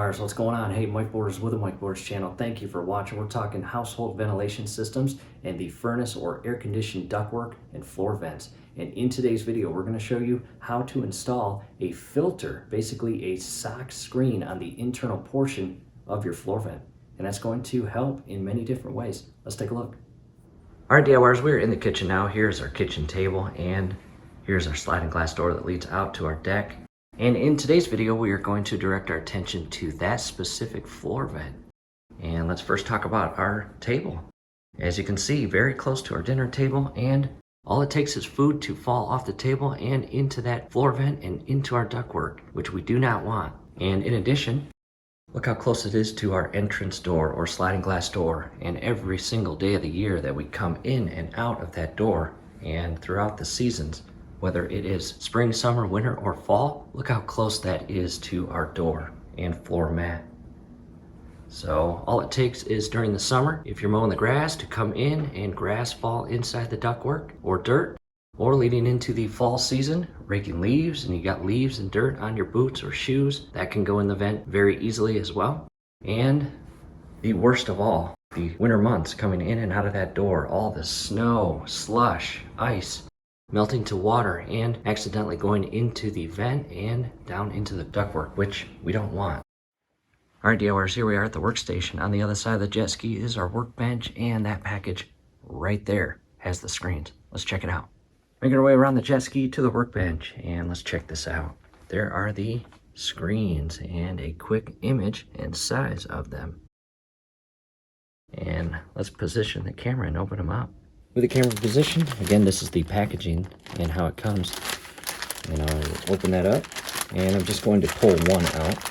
DIYers, what's going on? Hey, Mike Borders with the Mike Borders channel. Thank you for watching. We're talking household ventilation systems and the furnace or air conditioned ductwork and floor vents. And in today's video, we're going to show you how to install a filter, basically a sock screen on the internal portion of your floor vent. And that's going to help in many different ways. Let's take a look. All right, DIYers, we're in the kitchen now. Here's our kitchen table and here's our sliding glass door that leads out to our deck. And in today's video, we are going to direct our attention to that specific floor vent. And let's first talk about our table. As you can see, very close to our dinner table, and all it takes is food to fall off the table and into that floor vent and into our ductwork, which we do not want. And in addition, look how close it is to our entrance door or sliding glass door. And every single day of the year that we come in and out of that door and throughout the seasons, whether it is spring, summer, winter, or fall, look how close that is to our door and floor mat. So all it takes is during the summer, if you're mowing the grass, to come in and grass fall inside the ductwork or dirt, or leading into the fall season, raking leaves, and you got leaves and dirt on your boots or shoes, that can go in the vent very easily as well. And the worst of all, the winter months coming in and out of that door, all the snow, slush, ice, melting to water and accidentally going into the vent and down into the ductwork, which we don't want. All right, DIYers, here we are at the workstation. On the other side of the jet ski is our workbench, and that package right there has the screens. Let's check it out. Making our way around the jet ski to the workbench, and let's check this out. There are the screens and a quick image and size of them. And let's position the camera and open them up. With the camera position, again, this is the packaging and how it comes. And I'll open that up, and I'm just going to pull one out.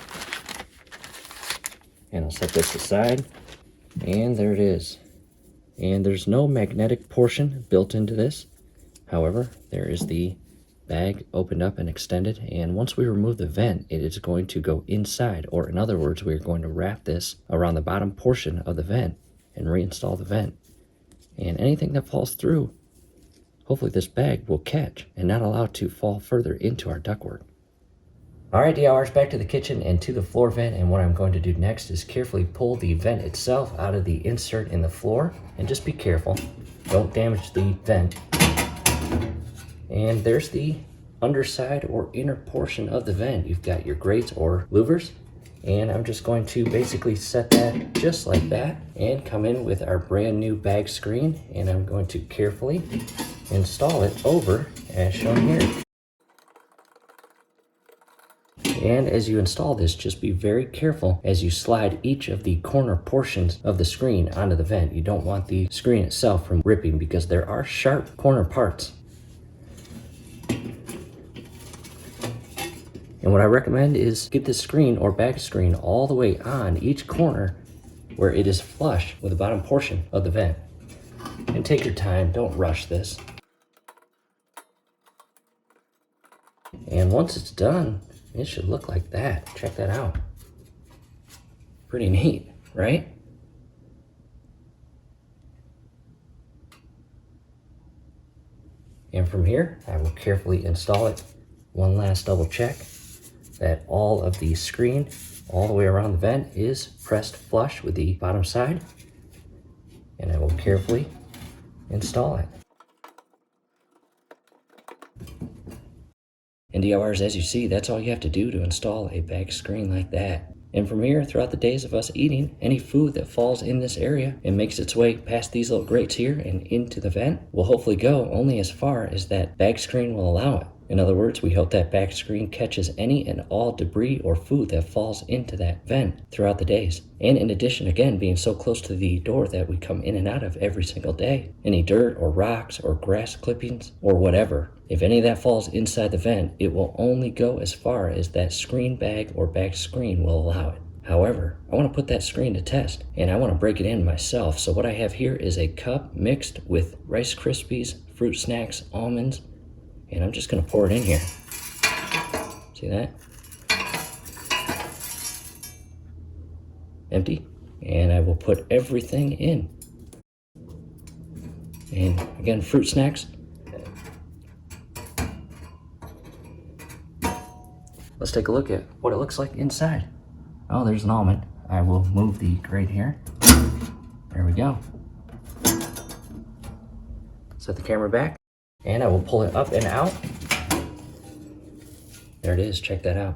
And I'll set this aside, and there it is. And there's no magnetic portion built into this. However, there is the bag opened up and extended, and once we remove the vent, it is going to go inside, or in other words, we're going to wrap this around the bottom portion of the vent and reinstall the vent. And anything that falls through, hopefully this bag will catch and not allow it to fall further into our ductwork. All right, DIYers, back to the kitchen and to the floor vent. And what I'm going to do next is carefully pull the vent itself out of the insert in the floor. And just be careful, don't damage the vent. And there's the underside or inner portion of the vent. You've got your grates or louvers. And I'm just going to basically set that just like that and come in with our brand new bag screen, and I'm going to carefully install it over as shown here. And as you install this, just be very careful as you slide each of the corner portions of the screen onto the vent. You don't want the screen itself from ripping because there are sharp corner parts. And what I recommend is get this screen or bag screen all the way on each corner where it is flush with the bottom portion of the vent. And take your time, don't rush this. And once it's done, it should look like that. Check that out. Pretty neat, right? And from here, I will carefully install it. One last double check that all of the screen all the way around the vent is pressed flush with the bottom side, and I will carefully install it. And DIYers, as you see, that's all you have to do to install a bag screen like that. And from here, throughout the days of us eating, any food that falls in this area and makes its way past these little grates here and into the vent will hopefully go only as far as that bag screen will allow it. In other words, we hope that bag screen catches any and all debris or food that falls into that vent throughout the days. And in addition, again, being so close to the door that we come in and out of every single day, any dirt or rocks or grass clippings or whatever, if any of that falls inside the vent, it will only go as far as that screen bag or bag screen will allow it. However, I want to put that screen to test, and I want to break it in myself. So what I have here is a cup mixed with Rice Krispies, fruit snacks, almonds, and I'm just going to pour it in here. See that? Empty. And I will put everything in. And again, fruit snacks. Let's take a look at what it looks like inside. Oh, there's an almond. I will move the grate here. There we go. Set the camera back, and I will pull it up and out. There it is, check that out.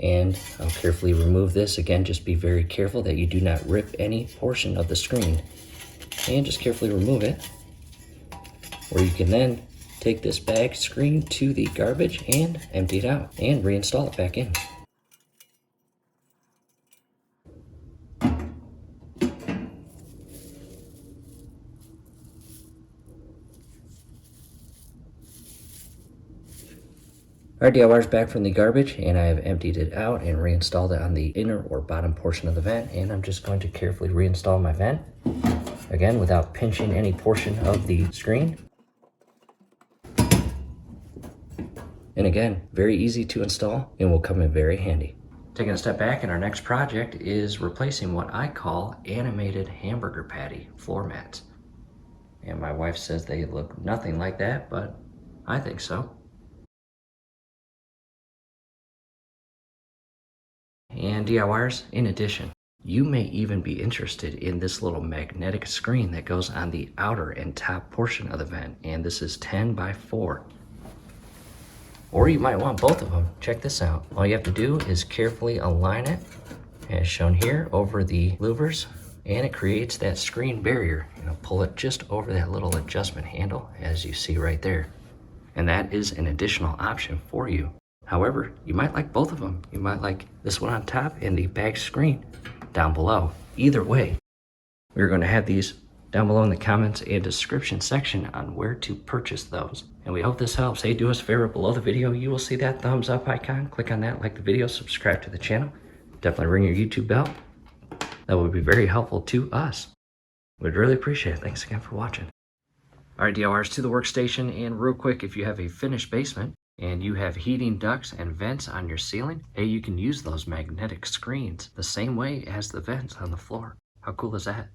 And I'll carefully remove this. Again, just be very careful that you do not rip any portion of the screen. And just carefully remove it. Or you can then take this bag screen to the garbage and empty it out and reinstall it back in. Alright, DIYers, back from the garbage, and I have emptied it out and reinstalled it on the inner or bottom portion of the vent, and I'm just going to carefully reinstall my vent, again without pinching any portion of the screen. And again, very easy to install and will come in very handy. Taking a step back, and our next project is replacing what I call animated hamburger patty floor mats. And my wife says they look nothing like that, but I think so. And DIYers, in addition, you may even be interested in this little magnetic screen that goes on the outer and top portion of the vent, and this is 10 by 4. Or you might want both of them. Check this out. All you have to do is carefully align it, as shown here, over the louvers, and it creates that screen barrier. Pull it just over that little adjustment handle, as you see right there. And that is an additional option for you. However, you might like both of them. You might like this one on top and the back screen down below. Either way, we're going to have these down below in the comments and description section on where to purchase those. And we hope this helps. Hey, do us a favor, below the video, you will see that thumbs up icon. Click on that, like the video, subscribe to the channel. Definitely ring your YouTube bell. That would be very helpful to us. We'd really appreciate it. Thanks again for watching. All right, DIYers, to the workstation. And real quick, if you have a finished basement and you have heating ducts and vents on your ceiling, hey, you can use those magnetic screens the same way as the vents on the floor. How cool is that?